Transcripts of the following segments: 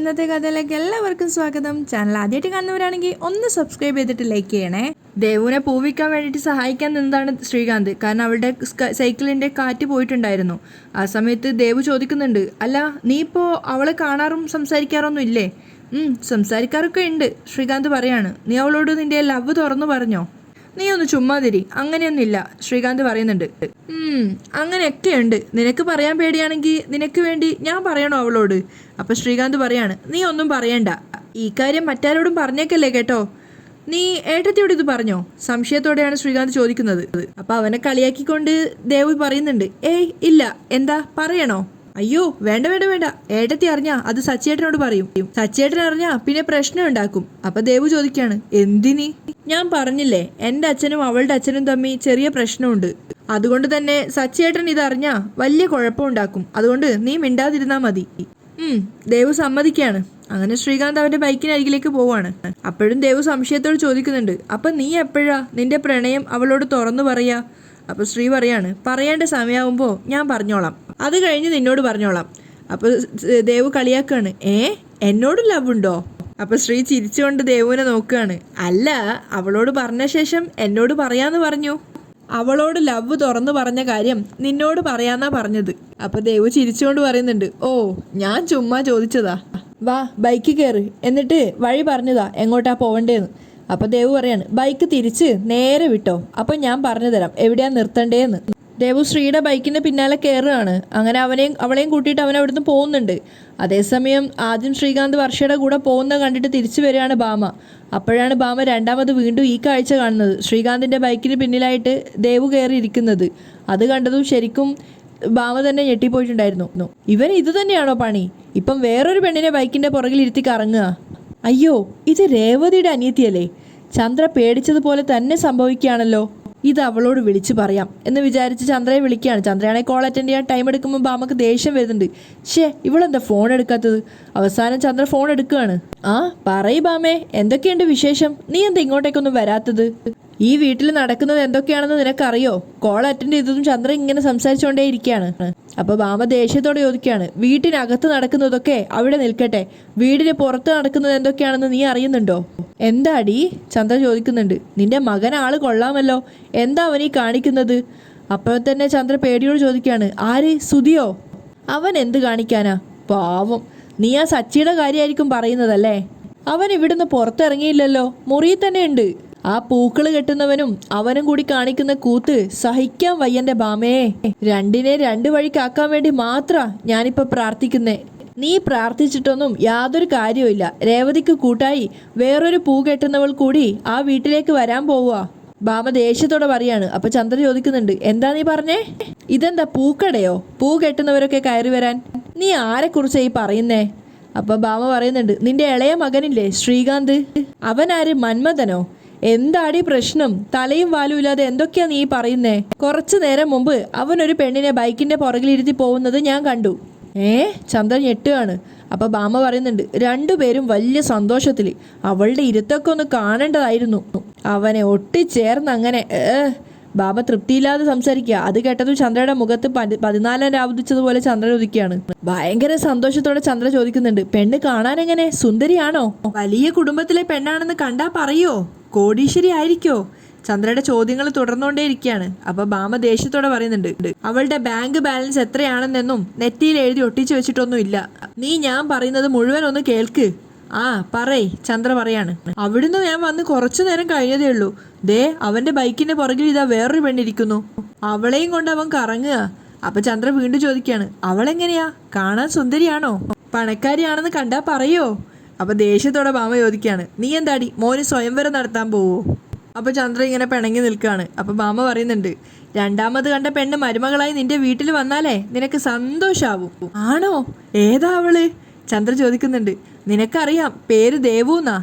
ഇന്നത്തെ കഥയിലേക്ക് എല്ലാവർക്കും സ്വാഗതം. ചാനൽ ആദ്യമായിട്ട് കാണുന്നവരാണെങ്കിൽ ഒന്ന് സബ്സ്ക്രൈബ് ചെയ്തിട്ട് ലൈക്ക് ചെയ്യണേ. ദേവുവിനെ പൂവിക്കാൻ വേണ്ടിയിട്ട് സഹായിക്കാൻ നിന്നതാണ് ശ്രീകാന്ത്. കാരണം അവളുടെ സൈക്കിളിൻ്റെ കാറ്റ് പോയിട്ടുണ്ടായിരുന്നു. ആ സമയത്ത് ദേവു ചോദിക്കുന്നുണ്ട്, അല്ല നീ ഇപ്പോൾ അവളെ കാണാറും സംസാരിക്കാറൊന്നും ഇല്ലേ? സംസാരിക്കാറൊക്കെ ഉണ്ട്. ശ്രീകാന്ത് പറയാണ്, നീ അവളോട് നിൻ്റെ ലവ് തുറന്നു പറഞ്ഞോ? നീ ഒന്ന് ചുമ്മാതിരി, അങ്ങനെയൊന്നുമില്ല. ശ്രീകാന്ത് പറയുന്നുണ്ട്, അങ്ങനെയൊക്കെ ഉണ്ട്. നിനക്ക് പറയാൻ പേടിയാണെങ്കിൽ നിനക്ക് വേണ്ടി ഞാൻ പറയണോ അവളോട്? അപ്പം ശ്രീകാന്ത് പറയാണ്, നീ ഒന്നും പറയണ്ട, ഈ കാര്യം മറ്റാരോടും പറഞ്ഞേക്കല്ലേ കേട്ടോ. നീ ഏട്ടത്തിയോട് ഇത് പറഞ്ഞോ? സംശയത്തോടെയാണ് ശ്രീകാന്ത് ചോദിക്കുന്നത്. അപ്പം അവനെ കളിയാക്കിക്കൊണ്ട് ദേവു പറയുന്നുണ്ട്, ഏയ് ഇല്ല. എന്താ, പറയണോ? അയ്യോ വേണ്ട വേണ്ട വേണ്ട, ഏട്ടത്തി അറിഞ്ഞാ അത് സച്ചേട്ടനോട് പറയും. സച്ചേട്ടൻ അറിഞ്ഞാ പിന്നെ പ്രശ്നം ഉണ്ടാക്കും. അപ്പൊ ദേവു ചോദിക്കാണ്, എന്തിനി? ഞാൻ പറഞ്ഞില്ലേ, എൻ്റെ അച്ഛനും അവളുടെ അച്ഛനും തമ്മിൽ ചെറിയ പ്രശ്നമുണ്ട്. അതുകൊണ്ട് തന്നെ സച്ചേട്ടൻ ഇതറിഞ്ഞാ വലിയ കുഴപ്പമുണ്ടാക്കും. അതുകൊണ്ട് നീ മിണ്ടാതിരുന്നാ മതി. ദേവു സമ്മതിക്കാണ്. അങ്ങനെ ശ്രീകാന്ത് അവന്റെ ബൈക്കിനരികിലേക്ക് പോവാണ്. അപ്പോഴും ദേവു സംശയത്തോട് ചോദിക്കുന്നുണ്ട്, അപ്പൊ നീ എപ്പോഴാ നിന്റെ പ്രണയം അവളോട് തുറന്നു പറയാ? അപ്പോൾ ശ്രീ പറയാണ്, പറയേണ്ട സമയമാകുമ്പോൾ ഞാൻ പറഞ്ഞോളാം, അത് കഴിഞ്ഞ് നിന്നോട് പറഞ്ഞോളാം. അപ്പോൾ ദേവു കളിയാക്കാണ്, എന്നോട് ലവ് ഉണ്ടോ? അപ്പോൾ ശ്രീ ചിരിച്ചുകൊണ്ട് ദേവുവിനെ നോക്കുകയാണ്. അല്ല, അവളോട് പറഞ്ഞ ശേഷം എന്നോട് പറയാന്ന് പറഞ്ഞു. അവളോട് ലവ് തുറന്നു പറഞ്ഞ കാര്യം നിന്നോട് പറയാന്നാ പറഞ്ഞത്. അപ്പോൾ ദേവു ചിരിച്ചുകൊണ്ട് പറയുന്നുണ്ട്, ഓ ഞാൻ ചുമ്മാ ചോദിച്ചതാ. വാ ബൈക്ക് കയറ്, എന്നിട്ട് വഴി പറഞ്ഞതാ എങ്ങോട്ടാ പോവണ്ടേന്ന്. അപ്പം ദേവു പറയാണ്, ബൈക്ക് തിരിച്ച് നേരെ വിട്ടോ, അപ്പം ഞാൻ പറഞ്ഞു തരാം എവിടെയാ നിർത്തണ്ടേന്ന്. ദേവു ശ്രീയുടെ ബൈക്കിൻ്റെ പിന്നാലെ കയറുകയാണ്. അങ്ങനെ അവളെയും കൂട്ടിയിട്ട് അവൻ അവിടുന്ന് പോകുന്നുണ്ട്. അതേസമയം ആദ്യം ശ്രീകാന്ത് വർഷയുടെ കൂടെ പോകുന്നത് കണ്ടിട്ട് തിരിച്ചു വരികയാണ് ഭാമ. അപ്പോഴാണ് ഭാമ രണ്ടാമത് വീണ്ടും ഈ കാഴ്ച കാണുന്നത്. ശ്രീകാന്തിൻ്റെ ബൈക്കിന് പിന്നിലായിട്ട് ദേവു കയറി ഇരിക്കുന്നത്. അത് കണ്ടതും ശരിക്കും ഭാമ തന്നെ ഞെട്ടിപ്പോയിട്ടുണ്ടായിരുന്നു. ഇവൻ ഇത് തന്നെയാണോ പണി? ഇപ്പം വേറൊരു പെണ്ണിനെ ബൈക്കിൻ്റെ പുറകിൽ ഇരുത്തി കറങ്ങുക. അയ്യോ, ഇത് രേവതിയുടെ അനിയത്തിയല്ലേ? ചന്ദ്ര പേടിച്ചതുപോലെ തന്നെ സംഭവിക്കുകയാണല്ലോ. ഇത് അവളോട് വിളിച്ചു പറയാം എന്ന് വിചാരിച്ച് ചന്ദ്രയെ വിളിക്കുകയാണ്. ചന്ദ്രയാണെങ്കിൽ കോൾ അറ്റൻഡ് ചെയ്യാൻ ടൈം എടുക്കുമ്പോൾ ഭാമക്ക് ദേഷ്യം വരുന്നുണ്ട്. ഇവളെന്താ ഫോൺ എടുക്കാത്തത്? അവസാനം ചന്ദ്ര ഫോൺ എടുക്കുകയാണ്. ആ പറയ് ഭാമേ, എന്തൊക്കെയുണ്ട് വിശേഷം? നീ എന്താ ഇങ്ങോട്ടേക്കൊന്നും വരാത്തത്? ഈ വീട്ടിൽ നടക്കുന്നത് എന്തൊക്കെയാണെന്ന് നിനക്കറിയോ? കോൾ അറ്റൻഡ് ചെയ്തതും ചന്ദ്ര ഇങ്ങനെ സംസാരിച്ചുകൊണ്ടേ ഇരിക്കുകയാണ്. അപ്പോൾ ഭാമ ദേഷ്യത്തോടെ ചോദിക്കുകയാണ്, വീട്ടിനകത്ത് നടക്കുന്നതൊക്കെ അവിടെ നിൽക്കട്ടെ, വീടിന് പുറത്ത് നടക്കുന്നത് എന്തൊക്കെയാണെന്ന് നീ അറിയുന്നുണ്ടോ? എന്താടി? ചന്ദ്ര ചോദിക്കുന്നുണ്ട്. നിന്റെ മകൻ ആള് കൊള്ളാമല്ലോ, എന്താ അവനീ കാണിക്കുന്നത്? അപ്പോൾ തന്നെ ചന്ദ്ര പേടിയോട് ചോദിക്കുകയാണ്, ആര്? സുധിയോ? അവൻ എന്ത് കാണിക്കാനാ? പാവം, നീ ആ സച്ചിയുടെ കാര്യമായിരിക്കും പറയുന്നതല്ലേ? അവൻ ഇവിടുന്ന് പുറത്തിറങ്ങിയില്ലല്ലോ, മുറിയിൽ തന്നെ ഉണ്ട്. ആ പൂക്കള് കെട്ടുന്നവനും അവനും കൂടി കാണിക്കുന്ന കൂത്ത് സഹിക്കാൻ വയ്യന്റെ ഭാമേ. രണ്ടിനെ രണ്ട് വഴിക്കാക്കാൻ വേണ്ടി മാത്രാ ഞാനിപ്പോൾ പ്രാർത്ഥിക്കുന്നേ. നീ പ്രാർത്ഥിച്ചിട്ടൊന്നും യാതൊരു കാര്യവുമില്ല. രേവതിക്ക് കൂട്ടായി വേറൊരു പൂ കെട്ടുന്നവൾ കൂടി ആ വീട്ടിലേക്ക് വരാൻ പോവുക. ഭാമ ദേഷ്യത്തോടെ പറയാണ്. അപ്പൊ ചന്ദ്ര ചോദിക്കുന്നുണ്ട്, എന്താ നീ പറഞ്ഞേ? ഇതെന്താ പൂക്കടയോ? പൂ കെട്ടുന്നവരൊക്കെ കയറി വരാൻ? നീ ആരെക്കുറിച്ചാ ഈ പറയുന്നേ? അപ്പൊ ഭാമ പറയുന്നുണ്ട്, നിന്റെ ഇളയ മകനില്ലേ ശ്രീകാന്ത്, അവനാര്? മന്മഥനോ? എന്താടി പ്രശ്നം? തലയും വാലും ഇല്ലാതെ എന്തൊക്കെയാ നീ പറയുന്നേ? കുറച്ചു നേരം മുമ്പ് അവനൊരു പെണ്ണിനെ ബൈക്കിന്റെ പുറകിലിരുത്തി പോകുന്നത് ഞാൻ കണ്ടു. ചന്ദ്രൻ ഞെട്ടുകയാണ്. അപ്പൊ ഭാമ പറയുന്നുണ്ട്, രണ്ടുപേരും വലിയ സന്തോഷത്തിൽ. അവളുടെ ഇരുത്തൊക്കെ ഒന്ന് കാണേണ്ടതായിരുന്നു. അവനെ ഒട്ടിച്ചേർന്ന് അങ്ങനെ. ഭാമ തൃപ്തിയില്ലാതെ സംസാരിക്കുക. അത് കേട്ടതും ചന്ദ്രയുടെ മുഖത്ത് 14 രാവുദിച്ചതുപോലെ ചന്ദ്രൻ ഉദിക്കുകയാണ്. ഭയങ്കര സന്തോഷത്തോടെ ചന്ദ്ര ചോദിക്കുന്നുണ്ട്, പെണ്ണ് കാണാൻ എങ്ങനെ? സുന്ദരിയാണോ? വലിയ കുടുംബത്തിലെ പെണ്ണാണെന്ന് കണ്ടാ പറയോ? കോടീശ്വരി ആയിരിക്കോ? ചന്ദ്രയുടെ ചോദ്യങ്ങൾ തുടർന്നുകൊണ്ടേയിരിക്കുകയാണ്. അപ്പൊ ഭാമ ദേഷ്യത്തോടെ പറയുന്നുണ്ട്, അവളുടെ ബാങ്ക് ബാലൻസ് എത്രയാണെന്നെന്നും നെറ്റിയിൽ എഴുതി ഒട്ടിച്ചു വെച്ചിട്ടൊന്നും ഇല്ല. നീ ഞാൻ പറയുന്നത് മുഴുവൻ ഒന്ന് കേൾക്ക്. ആ പറയ്. ചന്ദ്ര പറയാണ്. അവിടുന്ന് ഞാൻ വന്ന് കുറച്ചു നേരം കഴിഞ്ഞതേ ഉള്ളൂ. ദേ അവന്റെ ബൈക്കിന്റെ പുറകിൽ ഇതാ വേറൊരു പെണ്ണിരിക്കുന്നു. അവളെയും കൊണ്ട് അവൻ കറങ്ങുക. അപ്പൊ ചന്ദ്ര വീണ്ടും ചോദിക്കാണ്, അവളെങ്ങനെയാ? കാണാൻ സുന്ദരിയാണോ? പണക്കാരിയാണെന്ന് കണ്ടാ പറയോ? അപ്പൊ ദേഷ്യത്തോടെ ഭാമ ചോദിക്കാണ്, നീ എന്താടി മോന് സ്വയംവരം നടത്താൻ പോവോ? അപ്പൊ ചന്ദ്ര ഇങ്ങനെ പിണങ്ങി നിൽക്കുകയാണ്. അപ്പൊ ഭാമ പറയുന്നുണ്ട്, രണ്ടാമത് കണ്ട പെണ്ണ് മരുമകളായി നിന്റെ വീട്ടിൽ വന്നാലേ നിനക്ക് സന്തോഷാവും. ആണോ? ഏതാ അവള്? ചന്ദ്ര ചോദിക്കുന്നുണ്ട്. നിനക്കറിയാം, പേര് ദേവു എന്നാ.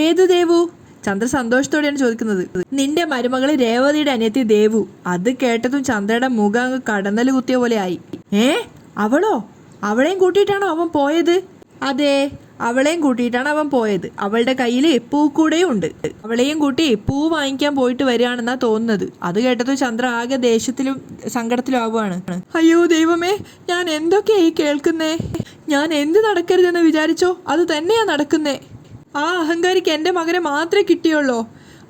ഏതു ദേവു? ചന്ദ്ര സന്തോഷത്തോടെയാണ് ചോദിക്കുന്നത്. നിന്റെ മരുമകള് രേവതിയുടെ അനിയത്തി ദേവു. അത് കേട്ടതും ചന്ദ്രയുടെ മുഖം അങ്ങ് കടന്നല് കുത്തിയ പോലെ ആയി. അവളോ? അവളെയും കൂട്ടിയിട്ടാണോ അവൻ പോയത്? അതെ, അവളെയും കൂട്ടിയിട്ടാണ് അവൻ പോയത്. അവളുടെ കയ്യിൽ പൂക്കൂടെയും ഉണ്ട്. അവളെയും കൂട്ടി പൂ വാങ്ങിക്കാൻ പോയിട്ട് വരികയാണെന്നാ തോന്നുന്നത്. അത് കേട്ടത് ചന്ദ്ര ആകെ ദേഷ്യത്തിലും സങ്കടത്തിലും ആവുകയാണ്. അയ്യോ ദൈവമേ, ഞാൻ എന്തൊക്കെയായി കേൾക്കുന്നേ? ഞാൻ എന്ത് നടക്കരുതെന്ന് വിചാരിച്ചോ അത് തന്നെയാ നടക്കുന്നേ. ആ അഹങ്കാരിക്ക് എൻ്റെ മകനെ മാത്രമേ കിട്ടിയുള്ളൂ.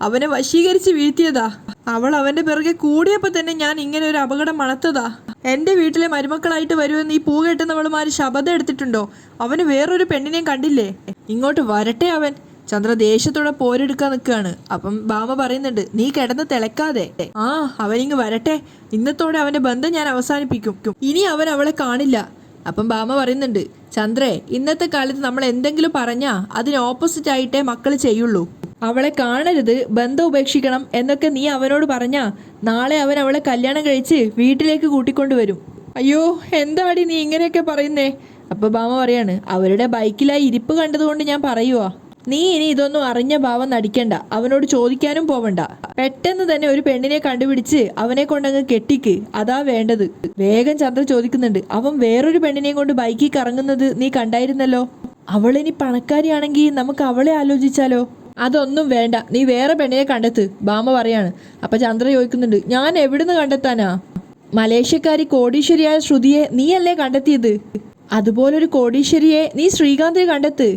അവനെ വശീകരിച്ച് വീഴ്ത്തിയതാ. അവൾ അവൻ്റെ പിറകെ കൂടിയപ്പോൾ തന്നെ ഞാൻ ഇങ്ങനെ ഒരു അപകടം മണത്തതാ. എൻ്റെ വീട്ടിലെ മരുമക്കളായിട്ട് വരുമെന്ന് ഈ പൂ കെട്ടുന്നവളുമാർ ശപഥം എടുത്തിട്ടുണ്ടോ? അവന് വേറൊരു പെണ്ണിനെയും കണ്ടില്ലേ? ഇങ്ങോട്ട് വരട്ടെ അവൻ. ചന്ദ്ര ദേഷ്യത്തോടെ പോരെടുക്കാൻ നിൽക്കുകയാണ്. അപ്പം ഭാമ പറയുന്നുണ്ട്, നീ കിടന്ന് തിളക്കാതെ. ആ, അവനിങ്ങ് വരട്ടെ. ഇന്നത്തോടെ അവൻ്റെ ബന്ധം ഞാൻ അവസാനിപ്പിക്കും. ഇനി അവൻ അവളെ കാണില്ല. അപ്പം ഭാമ പറയുന്നുണ്ട്, ചന്ദ്രേ, ഇന്നത്തെ കാലത്ത് നമ്മൾ എന്തെങ്കിലും പറഞ്ഞാൽ അതിന് ഓപ്പോസിറ്റ് ആയിട്ടേ മക്കൾ ചെയ്യുള്ളൂ. അവളെ കാണരുത്, ബന്ധം ഉപേക്ഷിക്കണം എന്നൊക്കെ നീ അവനോട് പറഞ്ഞാ നാളെ അവൻ അവളെ കല്യാണം കഴിച്ച് വീട്ടിലേക്ക് കൂട്ടിക്കൊണ്ടുവരും. അയ്യോ, എന്താടി നീ ഇങ്ങനെയൊക്കെ പറയുന്നേ? അപ്പോൾ ഭാമ പറയാണ്, അവരുടെ ബൈക്കിലായി ഇരിപ്പ് കണ്ടതുകൊണ്ട് ഞാൻ പറയുവാ. നീ ഇനി ഇതൊന്നും അറിഞ്ഞ ഭാവം നടിക്കണ്ട. അവനോട് ചോദിക്കാനും പോവണ്ട. പെട്ടെന്ന് തന്നെ ഒരു പെണ്ണിനെ കണ്ടുപിടിച്ച് അവനെ കൊണ്ടങ്ങ് കെട്ടിക്ക്. അതാ വേണ്ടത്. വേഗം ചന്ദ്ര ചോദിക്കുന്നുണ്ട്, അവൻ വേറൊരു പെണ്ണിനെയും കൊണ്ട് ബൈക്കിൽ കറങ്ങുന്നത് നീ കണ്ടായിരുന്നല്ലോ. അവളിനി പണക്കാരിയാണെങ്കിൽ നമുക്ക് അവളെ ആലോചിച്ചാലോ? അതൊന്നും വേണ്ട, നീ വേറെ പെണ്ണിനെ കണ്ടെത്ത്, ഭാമ പറയാണ്. അപ്പൊ ചന്ദ്ര ചോദിക്കുന്നുണ്ട്, ഞാൻ എവിടുന്ന് കണ്ടെത്താനാ? മലേഷ്യക്കാരി കോടീശ്വരിയായ ശ്രുതിയെ നീയല്ലേ കണ്ടെത്തിയത്? അതുപോലൊരു കോടീശ്വരിയെ നീ ശ്രീകാന്തിനെ കണ്ടെത്ത്.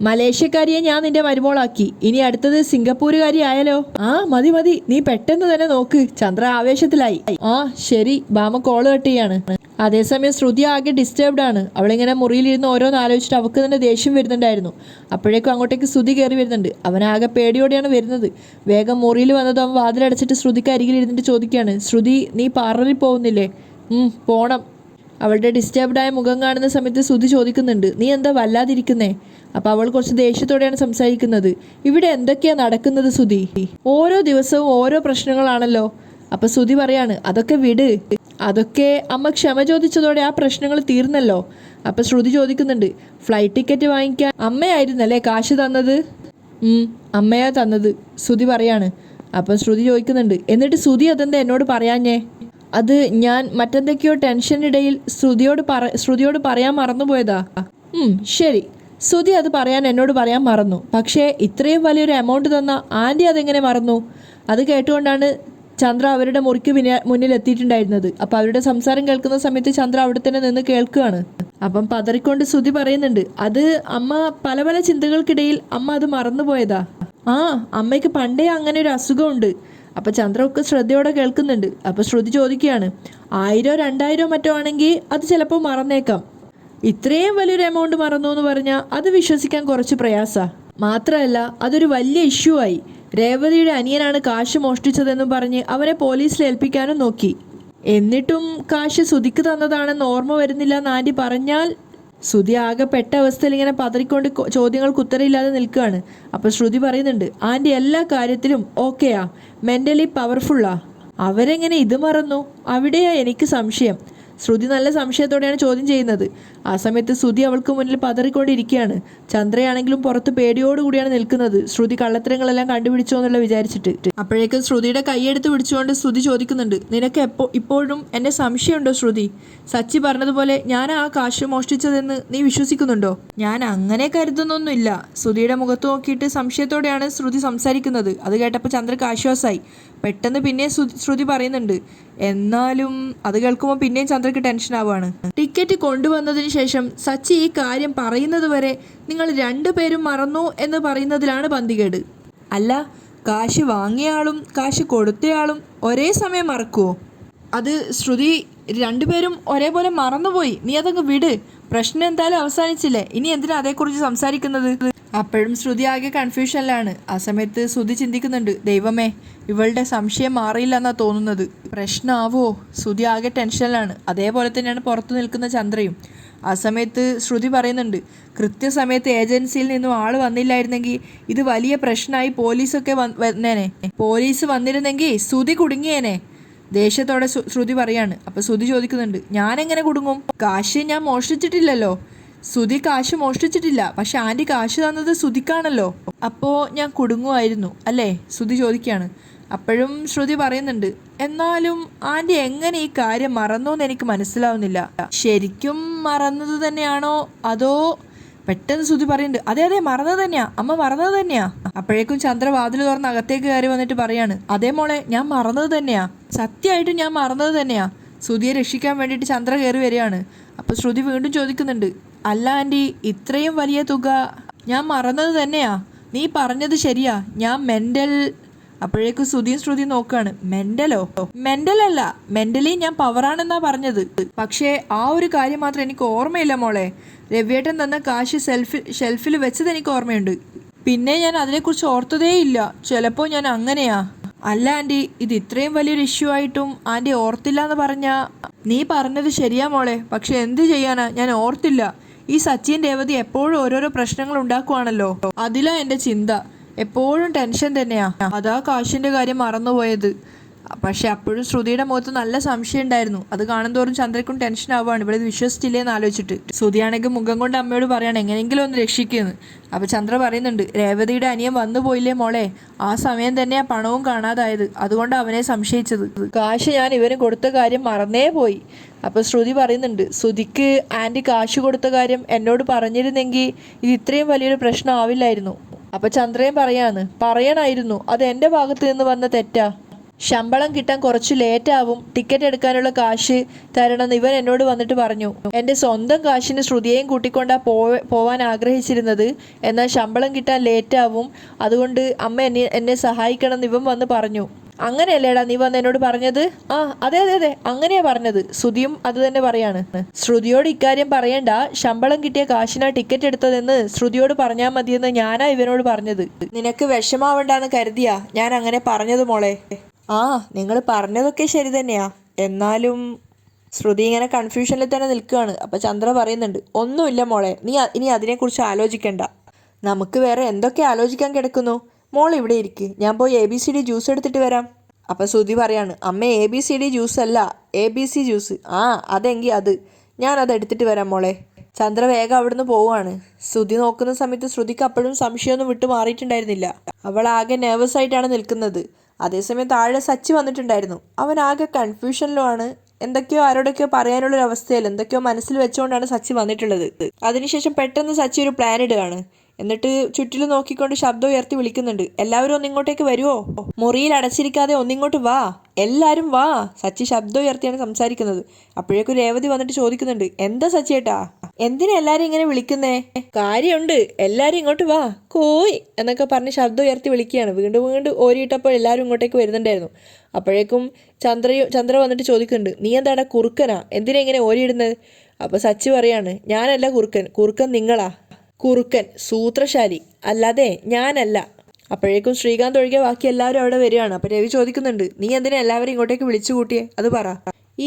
മലേഷ്യക്കാരിയെ ഞാൻ നിന്റെ മരുമോളാക്കി. ഇനി അടുത്തത് സിംഗപ്പൂരുകാരി ആയാലോ? ആ മതി മതി, നീ പെട്ടെന്ന് തന്നെ നോക്ക്. ചന്ദ്ര ആവേശത്തിലായി. ആ ശരി, ഭാമ കോള് കട്ട് ചെയ്യാണ്. അതേസമയം ശ്രുതി ആകെ ഡിസ്റ്റർബ്ഡ് ആണ്. അവളിങ്ങനെ മുറിയിലിരുന്ന് ഓരോന്ന് ആലോചിച്ചിട്ട് അവൾക്ക് തന്നെ ദേഷ്യം വരുന്നുണ്ടായിരുന്നു. അപ്പോഴേക്കും അങ്ങോട്ടേക്ക് ശ്രുതി കയറി വരുന്നുണ്ട്. അവനാകെ പേടിയോടെയാണ് വരുന്നത്. വേഗം മുറിയിൽ വന്നത് അവൻ വാതിലടച്ചിട്ട് ശ്രുതിക്ക് അരികിൽ ഇരുന്നിട്ട് ചോദിക്കുകയാണ്, ശ്രുതി, നീ പാർലറിൽ പോകുന്നില്ലേ? പോണം. അവളുടെ ഡിസ്റ്റർബ്ഡായ മുഖം കാണുന്ന സമയത്ത് ശ്രുതി ചോദിക്കുന്നുണ്ട്, നീ എന്താ വല്ലാതിരിക്കുന്നേ? അപ്പോൾ അവൾ കുറച്ച് ദേഷ്യത്തോടെയാണ് സംസാരിക്കുന്നത്. ഇവിടെ എന്തൊക്കെയാണ് നടക്കുന്നത് ശ്രുതി? ഓരോ ദിവസവും ഓരോ പ്രശ്നങ്ങളാണല്ലോ. അപ്പോൾ ശ്രുതി പറയാണ്, അതൊക്കെ വിട്. അതൊക്കെ അമ്മ ക്ഷമ ചോദിച്ചതോടെ ആ പ്രശ്നങ്ങൾ തീർന്നല്ലോ. അപ്പോൾ ശ്രുതി ചോദിക്കുന്നുണ്ട്, ഫ്ലൈറ്റ് ടിക്കറ്റ് വാങ്ങിക്കാൻ അമ്മയായിരുന്നല്ലേ കാശ് തന്നത്? അമ്മയാ തന്നത്, ശ്രുതി പറയാണ്. അപ്പം ശ്രുതി ചോദിക്കുന്നുണ്ട്, എന്നിട്ട് ശ്രുതി അതെന്താ എന്നോട് പറയാഞ്ഞേ? അത് ഞാൻ മറ്റെന്തൊക്കെയോ ടെൻഷനിടയിൽ ശ്രുതിയോട് പറയാൻ മറന്നുപോയതാ. ശരി, ശ്രുതി അത് എന്നോട് പറയാൻ മറന്നു. പക്ഷേ ഇത്രയും വലിയൊരു എമൗണ്ട് തന്ന ആൻറ്റി അതെങ്ങനെ മറന്നു? അത് കേട്ടുകൊണ്ടാണ് ചന്ദ്ര അവരുടെ മുറിക്ക് മുന്നിൽ എത്തിയിട്ടുണ്ടായിരുന്നത്. അപ്പം അവരുടെ സംസാരം കേൾക്കുന്ന സമയത്ത് ചന്ദ്ര അവിടെ തന്നെ നിന്ന് കേൾക്കുകയാണ്. അപ്പം പതറിക്കൊണ്ട് ശ്രുതി പറയുന്നുണ്ട്, അത് അമ്മ പല പല ചിന്തകൾക്കിടയിൽ അമ്മ അത് മറന്നുപോയതാ. അമ്മയ്ക്ക് പണ്ടേ അങ്ങനെ ഒരു അസുഖമുണ്ട്. അപ്പം ചന്ദ്ര ഒക്കെ ശ്രദ്ധയോടെ കേൾക്കുന്നുണ്ട്. അപ്പം ശ്രുതി ചോദിക്കുകയാണ്, 1000 2000 മറ്റോ ആണെങ്കിൽ അത് ചിലപ്പോൾ മറന്നേക്കാം. ഇത്രയും വലിയൊരു എമൗണ്ട് മറന്നു എന്ന് പറഞ്ഞാൽ അത് വിശ്വസിക്കാൻ കുറച്ച് പ്രയാസമാണ്. മാത്രമല്ല അതൊരു വലിയ ഇഷ്യൂ ആയി. രേവതിയുടെ അനിയനാണ് കാശ് മോഷ്ടിച്ചതെന്നും പറഞ്ഞ് അവനെ പോലീസിൽ ഏൽപ്പിക്കാനും നോക്കി. എന്നിട്ടും കാശ് ശ്രുതിക്ക് തന്നതാണെന്ന് ഓർമ്മ വരുന്നില്ല എന്ന് ആൻറ്റി പറഞ്ഞാൽ ശ്രുതി ആകെ പെട്ട അവസ്ഥയിൽ ഇങ്ങനെ പതറിക്കൊണ്ട് ചോദ്യങ്ങൾക്ക് ഉത്തരമില്ലാതെ നിൽക്കുകയാണ്. അപ്പോൾ ശ്രുതി പറയുന്നുണ്ട്, ആൻറ്റി എല്ലാ കാര്യത്തിലും ഓക്കെയാ, മെൻ്റലി പവർഫുള്ളാ. അവരെങ്ങനെ ഇത് മറന്നു? അവിടെയാ എനിക്ക് സംശയം. ശ്രുതി നല്ല സംശയത്തോടെയാണ് ചോദ്യം ചെയ്യുന്നത്. ആ സമയത്ത് ശ്രുതി അവൾക്ക് മുന്നിൽ പതറിക്കൊണ്ടിരിക്കുകയാണ്. ചന്ദ്രയാണെങ്കിലും പുറത്ത് പേടിയോടുകൂടിയാണ് നിൽക്കുന്നത്. ശ്രുതി കള്ളത്തരങ്ങളെല്ലാം കണ്ടുപിടിച്ചോ എന്നുള്ള വിചാരിച്ചിട്ട്. അപ്പോഴേക്കും ശ്രുതിയുടെ കൈയെടുത്ത് പിടിച്ചുകൊണ്ട് ശ്രുതി ചോദിക്കുന്നുണ്ട്, നിനക്ക് ഇപ്പോഴും എന്നെ സംശയമുണ്ടോ ശ്രുതി? സച്ചി പറഞ്ഞതുപോലെ ഞാൻ ആ കാശ് മോഷ്ടിച്ചതെന്ന് നീ വിശ്വസിക്കുന്നുണ്ടോ? ഞാൻ അങ്ങനെ കരുതുന്നൊന്നുമില്ല. ശ്രുതിയുടെ മുഖത്ത് നോക്കിയിട്ട് സംശയത്തോടെയാണ് ശ്രുതി സംസാരിക്കുന്നത്. അത് കേട്ടപ്പോൾ ചന്ദ്രക്ക് ആശ്വാസമായി. പെട്ടെന്ന് പിന്നെ ശ്രുതി പറയുന്നുണ്ട്, എന്നാലും അത് കേൾക്കുമ്പോൾ പിന്നെയും ചന്ദ്രക്ക് ടെൻഷൻ ആവുകയാണ്. ടിക്കറ്റ് കൊണ്ടുവന്നതിന് ശേഷം സച്ചി ഈ കാര്യം പറയുന്നത് വരെ നിങ്ങൾ രണ്ടുപേരും മറന്നു എന്ന് പറയുന്നതിലാണ് പന്തികേട്. അല്ല, കാശ് വാങ്ങിയ ആളും കാശ് കൊടുത്തയാളും ഒരേ സമയം മറക്കുമോ? അത് ശ്രുതി രണ്ടുപേരും ഒരേപോലെ മറന്നുപോയി. നീ അതങ്ങ് വിട്. പ്രശ്നം എന്തായാലും അവസാനിച്ചില്ലേ, ഇനി എന്തിനാ അതേക്കുറിച്ച് സംസാരിക്കുന്നത്? അപ്പോഴും ശ്രുതി ആകെ കൺഫ്യൂഷനിലാണ്. ആ സമയത്ത് ശ്രുതി ചിന്തിക്കുന്നുണ്ട്, ദൈവമേ, ഇവളുടെ സംശയം മാറിയില്ല എന്നാ തോന്നുന്നത്. പ്രശ്നമാവോ? ശ്രുതി ആകെ ടെൻഷനിലാണ്. അതേപോലെ തന്നെയാണ് പുറത്തു നിൽക്കുന്ന ചന്ദ്രയും. ആ സമയത്ത് ശ്രുതി പറയുന്നുണ്ട്, കൃത്യസമയത്ത് ഏജൻസിയിൽ നിന്നും ആൾ വന്നില്ലായിരുന്നെങ്കിൽ ഇത് വലിയ പ്രശ്നമായി പോലീസൊക്കെ വന്നേനെ. പോലീസ് വന്നിരുന്നെങ്കിൽ ശ്രുതി കുടുങ്ങിയേനെ. ദേഷ്യത്തോടെ ശ്രുതി പറയാണ്. അപ്പോൾ ശ്രുതി ചോദിക്കുന്നുണ്ട്, ഞാനെങ്ങനെ കുടുങ്ങും? കാശ് ഞാൻ മോഷ്ടിച്ചിട്ടില്ലല്ലോ. ശ്രുതി കാശ് മോഷ്ടിച്ചിട്ടില്ല, പക്ഷെ ആൻറ്റി കാശ് തന്നത് ശ്രുതിക്കാണല്ലോ. അപ്പോൾ ഞാൻ കുടുങ്ങുമായിരുന്നു അല്ലേ? ശ്രുതി ചോദിക്കുകയാണ്. അപ്പോഴും ശ്രുതി പറയുന്നുണ്ട്, എന്നാലും ആൻറ്റി എങ്ങനെ ഈ കാര്യം മറന്നു എന്ന് എനിക്ക് മനസ്സിലാവുന്നില്ല. ശരിക്കും മറന്നത് തന്നെയാണോ അതോ പെട്ടെന്ന് ശ്രുതി പറയുന്നുണ്ട്, അതെ അതെ മറന്നത് തന്നെയാ, അമ്മ മറന്നത് തന്നെയാ. അപ്പോഴേക്കും ചന്ദ്ര വാതിൽ തുറന്ന് അകത്തേക്ക് കയറി വന്നിട്ട് പറയാണ്, അതേ മോളെ ഞാൻ മറന്നത് തന്നെയാ, സത്യമായിട്ടും ഞാൻ മറന്നത് തന്നെയാ. ശ്രുതിയെ രക്ഷിക്കാൻ വേണ്ടിയിട്ട് ചന്ദ്ര കയറി വരികയാണ്. അപ്പോൾ ശ്രുതി വീണ്ടും ചോദിക്കുന്നുണ്ട്, അല്ല ആൻറ്റി, ഇത്രയും വലിയ തുക ഞാൻ മറന്നത് തന്നെയാ, നീ പറഞ്ഞത് ശരിയാ, ഞാൻ മെൻ്റൽ. അപ്പോഴേക്കും ശ്രുതിയും നോക്കുകയാണ്. മെൻ്റലോ? മെൻ്റലല്ല, മെൻ്റലി ഞാൻ പവറാണെന്നാ പറഞ്ഞത്. പക്ഷേ ആ ഒരു കാര്യം മാത്രം എനിക്ക് ഓർമ്മയില്ല മോളെ. രവിയേട്ടൻ തന്ന കാശ് ഷെൽഫിൽ വെച്ചത് എനിക്ക് ഓർമ്മയുണ്ട്. പിന്നെ ഞാൻ അതിനെക്കുറിച്ച് ഓർത്തതേ ഇല്ല. ചിലപ്പോൾ ഞാൻ അങ്ങനെയാ. അല്ല ആൻറ്റി, ഇത് ഇത്രയും വലിയൊരു ഇഷ്യൂ ആയിട്ടും ആൻറ്റി ഓർത്തില്ല എന്ന് പറഞ്ഞാ നീ പറഞ്ഞത് ശരിയാ മോളെ. പക്ഷെ എന്ത് ചെയ്യാനാ, ഞാൻ ഓർത്തില്ല. ഈ സച്ചിൻ രേവതി എപ്പോഴും ഓരോരോ പ്രശ്നങ്ങൾ ഉണ്ടാക്കുവാണല്ലോ, അതിലാ എൻ്റെ ചിന്ത. എപ്പോഴും ടെൻഷൻ തന്നെയാ. അതാ കാശിൻ്റെ കാര്യം മറന്നുപോയത്. പക്ഷെ അപ്പോഴും ശ്രുതിയുടെ മുഖത്ത് നല്ല സംശയം ഉണ്ടായിരുന്നു. അത് കാണുന്തോറും ചന്ദ്രയ്ക്കും ടെൻഷൻ ആവുകയാണ്, ഇവിടെ വിശ്വസിച്ചില്ലേന്ന് ആലോചിച്ചിട്ട്. ശ്രുതിയാണെങ്കിൽ മുഖം കൊണ്ട് അമ്മയോട് പറയാണ് എങ്ങനെയെങ്കിലും ഒന്ന് രക്ഷിക്കുന്നു. അപ്പോൾ ചന്ദ്ര പറയുന്നുണ്ട്, രേവതിയുടെ അനിയൻ വന്നു പോയില്ലേ മോളെ, ആ സമയം തന്നെയാ പണവും കാണാതായത്, അതുകൊണ്ട് അവനെ സംശയിച്ചത്. കാശ് ഞാൻ ഇവന് കൊടുത്ത കാര്യം മറന്നേ പോയി. അപ്പോൾ ശ്രുതി പറയുന്നുണ്ട്, ശ്രുതിക്ക് ആൻറ്റി കാശ് കൊടുത്ത കാര്യം എന്നോട് പറഞ്ഞിരുന്നെങ്കിൽ ഇത് ഇത്രയും വലിയൊരു പ്രശ്നം ആവില്ലായിരുന്നു. അപ്പോൾ ചന്ദ്രയും പറയണമായിരുന്നു, അത് എൻ്റെ ഭാഗത്ത് നിന്ന് വന്ന തെറ്റാ. ശമ്പളം കിട്ടാൻ കുറച്ച് ലേറ്റാവും, ടിക്കറ്റ് എടുക്കാനുള്ള കാശ് തരണമെന്ന് ഇവൻ എന്നോട് വന്നിട്ട് പറഞ്ഞു. എൻ്റെ സ്വന്തം കാശിന് ശ്രുതിയെയും കൂട്ടിക്കൊണ്ടാ പോവാൻ ആഗ്രഹിച്ചിരുന്നത്. എന്നാൽ ശമ്പളം കിട്ടാൻ ലേറ്റാവും, അതുകൊണ്ട് അമ്മ എന്നെ സഹായിക്കണം എന്ന് ഇവൻ വന്ന് പറഞ്ഞു. അങ്ങനെയല്ലേടാ നീ വന്ന് എന്നോട് പറഞ്ഞത്? ആ അതെ അതെ അതെ അങ്ങനെയാ പറഞ്ഞത്. ശ്രുതിയും അത് തന്നെ പറയാണ്. ശ്രുതിയോട് ഇക്കാര്യം പറയണ്ട, ശമ്പളം കിട്ടിയ കാശിനാ ടിക്കറ്റ് എടുത്തതെന്ന് ശ്രുതിയോട് പറഞ്ഞാൽ മതിയെന്ന് ഞാനാ ഇവനോട് പറഞ്ഞത്. നിനക്ക് വിഷമാവണ്ടെന്ന് കരുതിയാ ഞാൻ അങ്ങനെ പറഞ്ഞത് മോളെ. ആ നിങ്ങൾ പറഞ്ഞതൊക്കെ ശരി തന്നെയാ, എന്നാലും ശ്രുതി ഇങ്ങനെ കൺഫ്യൂഷനിൽ തന്നെ നിൽക്കുകയാണ്. അപ്പോൾ ചന്ദ്ര പറയുന്നുണ്ട്, ഒന്നുമില്ല മോളെ, നീ ഇനി അതിനെക്കുറിച്ച് ആലോചിക്കണ്ട. നമുക്ക് വേറെ എന്തൊക്കെ ആലോചിക്കാൻ കിടക്കുന്നു. മോൾ ഇവിടെ ഇരിക്ക്, ഞാൻ പോയി ABCD ജ്യൂസ് എടുത്തിട്ട് വരാം. അപ്പോൾ ശ്രുതി പറയാണ്, അമ്മ ABCD ജ്യൂസ് അല്ല, ABC ജ്യൂസ്. ആ അതെങ്കിൽ അത് ഞാനത് എടുത്തിട്ട് വരാം മോളെ. ചന്ദ്ര വേഗം അവിടുന്ന് പോവുകയാണ്. ശ്രുതി നോക്കുന്ന സമയത്ത് ശ്രുതിക്ക് അപ്പോഴും സംശയമൊന്നും വിട്ടു മാറിയിട്ടുണ്ടായിരുന്നില്ല. അവൾ ആകെ നെർവസ് ആയിട്ടാണ് നിൽക്കുന്നത്. അതേസമയം താഴെ സച്ചി വന്നിട്ടുണ്ടായിരുന്നു. അവൻ ആകെ കൺഫ്യൂഷനിലുമാണ്. എന്തൊക്കെയോ ആരോടൊക്കെയോ പറയാനുള്ളൊരവസ്ഥയിൽ എന്തൊക്കെയോ മനസ്സിൽ വെച്ചുകൊണ്ടാണ് സച്ചി വന്നിട്ടുള്ളത്. അതിനുശേഷം പെട്ടെന്ന് സച്ചി ഒരു പ്ലാൻ ഇടുകയാണ്. എന്നിട്ട് ചുറ്റിലും നോക്കിക്കൊണ്ട് ശബ്ദം ഉയർത്തി വിളിക്കുന്നുണ്ട്, എല്ലാവരും ഒന്നിങ്ങോട്ടേക്ക് വരുമോ, മുറിയിൽ അടച്ചിരിക്കാതെ ഒന്നിങ്ങോട്ട് വാ, എല്ലാവരും വാ. സച്ചി ശബ്ദം ഉയർത്തിയാണ് സംസാരിക്കുന്നത്. അപ്പോഴേക്കും രേവതി വന്നിട്ട് ചോദിക്കുന്നുണ്ട്, എന്താ സച്ചിയേട്ടാ, എന്തിനാ എല്ലാരും ഇങ്ങനെ വിളിക്കുന്നേ? കാര്യമുണ്ട്, എല്ലാരും ഇങ്ങോട്ട് വാ, കോയ് എന്നൊക്കെ പറഞ്ഞ് ശബ്ദം ഉയർത്തി വിളിക്കുകയാണ്. വീണ്ടും ഓരിയിട്ടപ്പോൾ എല്ലാവരും ഇങ്ങോട്ടേക്ക് വരുന്നുണ്ടായിരുന്നു. അപ്പോഴേക്കും ചന്ദ്ര വന്നിട്ട് ചോദിക്കുന്നുണ്ട്, നീ എന്താടാ കുറുക്കനാ, എന്തിനാ ഇങ്ങനെ ഓരിയിടുന്നത്? അപ്പോൾ സച്ചി പറയാണ്, ഞാനല്ല കുറുക്കൻ നിങ്ങളാ. കുറുക്കൻ സൂത്രശാലി, അല്ലാതെ ഞാനല്ല. അപ്പോഴേക്കും ശ്രീകാന്ത് ഒഴികെ ബാക്കി എല്ലാവരും അവിടെ വരികയാണ്. അപ്പോൾ രവി ചോദിക്കുന്നുണ്ട്, നീ എന്തിനാ എല്ലാവരും ഇങ്ങോട്ടേക്ക് വിളിച്ചു കൂട്ടിയേ, അത് പറ.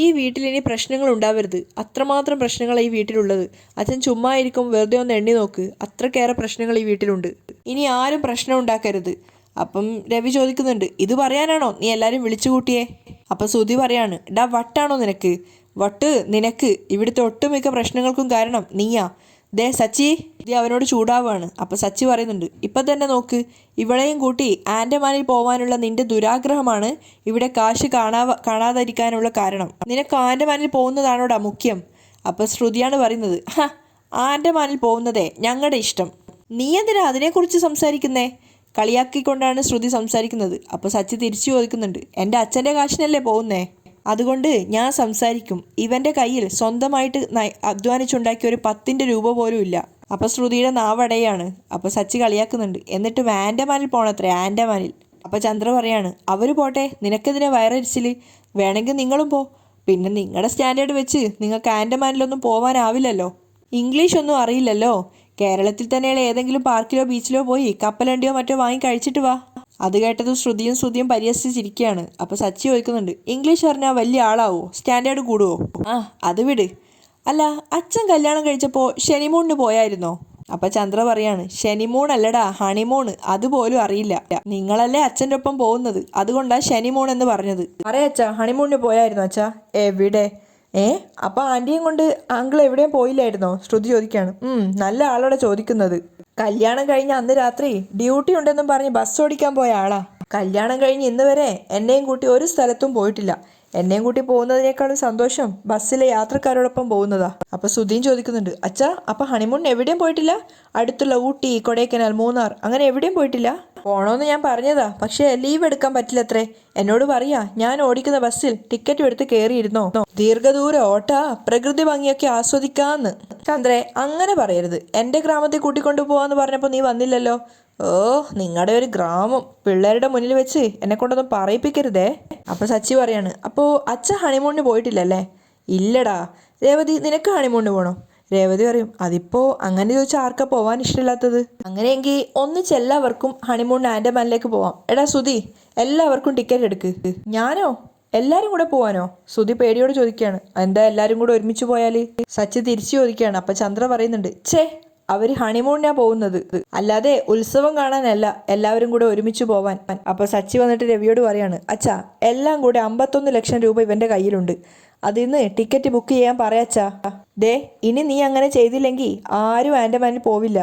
ഈ വീട്ടിൽ ഇനി പ്രശ്നങ്ങൾ ഉണ്ടാവരുത്, അത്രമാത്രം പ്രശ്നങ്ങളാണ് ഈ വീട്ടിലുള്ളത്. അച്ഛൻ ചുമ്മാ ഇരിക്കും, വെറുതെ ഒന്ന് എണ്ണി നോക്ക്, അത്രക്കേറെ പ്രശ്നങ്ങൾ ഈ വീട്ടിലുണ്ട്. ഇനി ആരും പ്രശ്നം ഉണ്ടാക്കരുത്. അപ്പം രവി ചോദിക്കുന്നുണ്ട്, ഇത് പറയാനാണോ നീ എല്ലാവരും വിളിച്ചു കൂട്ടിയേ? അപ്പം ശ്രുതി പറയാണ്, ഡാ വട്ടാണോ നിനക്ക്? വട്ട് നിനക്ക്. ഇവിടുത്തെ ഒട്ടുമിക്ക പ്രശ്നങ്ങൾക്കും കാരണം നീയാ. ദേ സച്ചി, ഇത് അവനോട് ചൂടാവുകയാണ്. അപ്പോൾ സച്ചി പറയുന്നുണ്ട്, ഇപ്പം തന്നെ നോക്ക്, ഇവളെയും കൂട്ടി ആൻഡമാനിൽ പോകാനുള്ള നിന്റെ ദുരാഗ്രഹമാണ് ഇവിടെ കാശ് കാണാതിരിക്കാനുള്ള കാരണം. നിനക്ക് ആൻഡമാനിൽ പോകുന്നതാണോടാ മുഖ്യം? അപ്പോൾ ശ്രുതിയാണ് പറയുന്നത്, ആൻഡമാനിൽ പോകുന്നതേ ഞങ്ങളുടെ ഇഷ്ടം, നീ എന്തിനാ അതിനെക്കുറിച്ച് സംസാരിക്കുന്നേ? കളിയാക്കിക്കൊണ്ടാണ് ശ്രുതി സംസാരിക്കുന്നത്. അപ്പോൾ സച്ചി തിരിച്ചു ചോദിക്കുന്നുണ്ട്, എൻ്റെ അച്ഛൻ്റെ കാശിനല്ലേ പോകുന്നേ, അതുകൊണ്ട് ഞാൻ സംസാരിക്കും. ഇവൻ്റെ കയ്യിൽ സ്വന്തമായിട്ട് അധ്വാനിച്ചുണ്ടാക്കിയ ഒരു 10 രൂപ പോലും ഇല്ല. അപ്പോൾ ശ്രുതിയുടെ നാവടയാണ്. അപ്പോൾ സച്ചി കളിയാക്കുന്നുണ്ട്, എന്നിട്ട് ആൻഡമാനിൽ പോകണത്രേ, ആൻഡമാനിൽ. അപ്പോൾ ചന്ദ്ര പറയാണ്, അവർ പോട്ടെ, നിനക്കെതിരെ വയറരിച്ചിൽ, വേണമെങ്കിൽ നിങ്ങളും പോ. പിന്നെ നിങ്ങളുടെ സ്റ്റാൻഡേർഡ് വെച്ച് നിങ്ങൾക്ക് ആൻഡമാനിലൊന്നും പോകാനാവില്ലല്ലോ, ഇംഗ്ലീഷ് ഒന്നും അറിയില്ലല്ലോ. കേരളത്തിൽ തന്നെയുള്ള ഏതെങ്കിലും പാർക്കിലോ ബീച്ചിലോ പോയി കപ്പലണ്ടിയോ മറ്റോ വാങ്ങി കഴിച്ചിട്ട് വാ. അത് കേട്ടത് ശ്രുതിയും പരിഹസിച്ചിരിക്കുകയാണ്. അപ്പോൾ സച്ചി ചോദിക്കുന്നുണ്ട്, ഇംഗ്ലീഷ് അറിഞ്ഞാൽ വലിയ ആളാവോ, സ്റ്റാൻഡേർഡ് കൂടുവോ? ആ അത് വിട്. അല്ല, അച്ഛൻ കല്യാണം കഴിച്ചപ്പോൾ ശനിമൂണിന് പോയായിരുന്നോ? അപ്പോൾ ചന്ദ്ര പറയാണ്, ശനിമൂൺ അല്ലടാ, ഹണിമൂൺ, അതുപോലും അറിയില്ല. നിങ്ങളല്ലേ അച്ഛൻ്റെ ഒപ്പം പോകുന്നത്, അതുകൊണ്ടാണ് ശനിമൂൺ എന്ന് പറഞ്ഞത്. അറിയാച്ചാ, ഹണിമൂണിന് പോയായിരുന്നോ അച്ഛാ? എവിടെ? അപ്പോൾ ആൻറ്റിയും കൊണ്ട് അങ്കിൾ എവിടെയും പോയില്ലായിരുന്നോ? ശ്രുതി ചോദിക്കുകയാണ്. നല്ല ആളോടെ ചോദിക്കുന്നത്. കല്യാണം കഴിഞ്ഞ് അന്ന് രാത്രി ഡ്യൂട്ടി ഉണ്ടെന്നും പറഞ്ഞ് ബസ് ഓടിക്കാൻ പോയ ആളാ. കല്യാണം കഴിഞ്ഞ് ഇന്ന് വരെ എന്നെയും കൂട്ടി ഒരു സ്ഥലത്തും പോയിട്ടില്ല. എന്നെയും കൂട്ടി പോകുന്നതിനേക്കാളും സന്തോഷം ബസ്സിലെ യാത്രക്കാരോടൊപ്പം പോകുന്നതാ. അപ്പോൾ സുധീൻ ചോദിക്കുന്നുണ്ട്, അച്ഛാ അപ്പോൾ ഹണിമൂൺ എവിടെയും പോയിട്ടില്ല? അടുത്തുള്ള ഊട്ടി, കൊടൈക്കനാൽ, മൂന്നാർ അങ്ങനെ എവിടെയും പോയിട്ടില്ല? പോണോന്ന് ഞാൻ പറഞ്ഞതാ, പക്ഷേ ലീവ് എടുക്കാൻ പറ്റില്ലത്രേ. എന്നോട് പറയാ ഞാൻ ഓടിക്കുന്ന ബസ്സിൽ ടിക്കറ്റും എടുത്ത് കയറിയിരുന്നോ, ദീർഘദൂര ഓട്ടാ, പ്രകൃതി ഭംഗിയൊക്കെ ആസ്വദിക്കാന്ന്. ചന്ദ്രേ അങ്ങനെ പറയരുത്. എൻ്റെ ഗ്രാമത്തിൽ കൂട്ടിക്കൊണ്ടു പോവാന്ന് പറഞ്ഞപ്പോൾ നീ വന്നില്ലല്ലോ. ഓ, നിങ്ങളുടെ ഒരു ഗ്രാമം പിള്ളേരുടെ മുന്നിൽ വെച്ച് എന്നെ കൊണ്ടൊന്നും പറയിപ്പിക്കരുതേ. അപ്പോൾ സച്ചി പറയാണ്, അപ്പോൾ അച്ഛൻ ഹണിമൂണിന് പോയിട്ടില്ലല്ലേ? ഇല്ലടാ. രേവതി, നിനക്ക് ഹണിമൂണിന് പോകണോ? രേവതി പറയും, അതിപ്പോൾ അങ്ങനെ ചോദിച്ചാൽ ആർക്കാ പോവാൻ ഇഷ്ടമില്ലാത്തത്? അങ്ങനെയെങ്കിൽ ഒന്നിച്ച് എല്ലാവർക്കും ഹണിമൂണിന് ആൻഡമാനിലേക്ക് പോവാം. എടാ സുധി, എല്ലാവർക്കും ടിക്കറ്റ് എടുക്ക്. ഞാനോ? എല്ലാവരും കൂടെ പോവാനോ? സുധി പേടിയോട് ചോദിക്കുകയാണ്. എന്താ എല്ലാവരും കൂടെ ഒരുമിച്ച് പോയാൽ? സച്ചി തിരിച്ചു ചോദിക്കുകയാണ്. അപ്പം ചന്ദ്ര പറയുന്നുണ്ട്, ഛേ, അവർ ഹണിമൂണിനാ പോകുന്നത്, അല്ലാതെ ഉത്സവം കാണാനല്ല എല്ലാവരും കൂടെ ഒരുമിച്ച് പോവാൻ. അപ്പോൾ സച്ചി വന്നിട്ട് രവിയോട് പറയാണ്, അച്ഛാ എല്ലാം കൂടെ 51 ലക്ഷം രൂപ ഇവൻ്റെ കയ്യിലുണ്ട്, അതിന്ന് ടിക്കറ്റ് ബുക്ക് ചെയ്യാൻ പറയാച്ചാ. ദേ, ഇനി നീ അങ്ങനെ ചെയ്തില്ലെങ്കിൽ ആരും ആൻഡമാനിൽ പോവില്ല.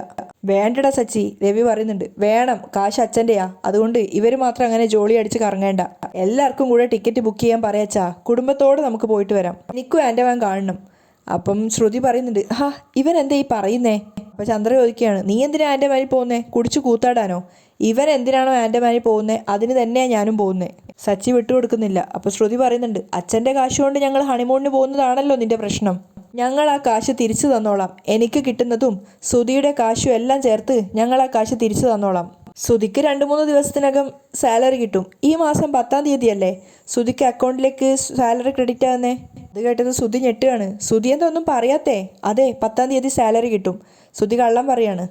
വേണ്ടടാ സച്ചി, രവി പറയുന്നുണ്ട്. വേണം, കാശ് അച്ഛൻ്റെയാ, അതുകൊണ്ട് ഇവർ മാത്രം അങ്ങനെ ജോളി അടിച്ച് കറങ്ങേണ്ട. എല്ലാവർക്കും കൂടെ ടിക്കറ്റ് ബുക്ക് ചെയ്യാൻ പറയാച്ചാ, കുടുംബത്തോടെ നമുക്ക് പോയിട്ട് വരാം. എനിക്കും ആൻഡമാൻ കാണണം. അപ്പം ശ്രുതി പറയുന്നുണ്ട്, ഹാ ഇവൻ എന്താ ഈ പറയുന്നേ? അപ്പോൾ ചന്ദ്ര ചോദിക്കുകയാണ്, നീ എന്തിനാ ആൻഡമാനിൽ പോകുന്നേ? കുടിച്ചു കൂത്താടാനോ? ഇവൻ എന്തിനാണോ ആൻഡമാനിൽ പോകുന്നത് അതിന് തന്നെയാണ് ഞാനും പോകുന്നത്. സച്ചി വിട്ടുകൊടുക്കുന്നില്ല. അപ്പോൾ ശ്രുതി പറയുന്നുണ്ട്, അച്ഛൻ്റെ കാശ് കൊണ്ട് ഞങ്ങൾ ഹണിമൂണിന് പോകുന്നതാണല്ലോ നിന്റെ പ്രശ്നം. ഞങ്ങൾ ആ കാശ് തിരിച്ചു തന്നോളാം. എനിക്ക് കിട്ടുന്നതും സുധിയുടെ കാശും എല്ലാം ചേർത്ത് ഞങ്ങൾ ആ കാശ് തിരിച്ചു തന്നോളാം. സുധിക്ക് 2-3 ദിവസത്തിനകം സാലറി കിട്ടും. ഈ മാസം 10-ാം തീയതിയല്ലേ സുധിക്ക് അക്കൗണ്ടിലേക്ക് സാലറി ക്രെഡിറ്റ് ആകുന്നേ? അത് കേട്ടത് സുധി ഞെട്ടുകയാണ്. സുധി എന്തൊന്നും പറയാത്തേ? അതെ, 10-ാം തീയതി സാലറി കിട്ടും. സുധി കള്ളം പറയാണ്.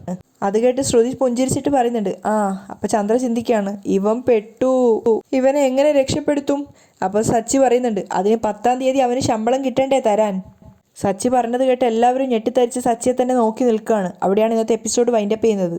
അത് കേട്ട് ശ്രുതി പുഞ്ചിരിച്ചിട്ട് പറയുന്നുണ്ട്, ആ. അപ്പോൾ ചന്ദ്ര ചിന്തിക്കുകയാണ്, ഇവൻ പെട്ടു, ഇവനെ എങ്ങനെ രക്ഷപ്പെടുത്തും? അപ്പോൾ സച്ചി പറയുന്നുണ്ട്, അതിന് 10-ാം തീയതി അവന് ശമ്പളം കിട്ടണ്ടേ തരാൻ? സച്ചി പറഞ്ഞത് കേട്ട് എല്ലാവരും ഞെട്ടിത്തരിച്ച് സച്ചിയെ തന്നെ നോക്കി നിൽക്കുകയാണ്. അവിടെയാണ് ഇന്നത്തെ എപ്പിസോഡ് വൈൻഡപ്പ് ചെയ്യുന്നത്.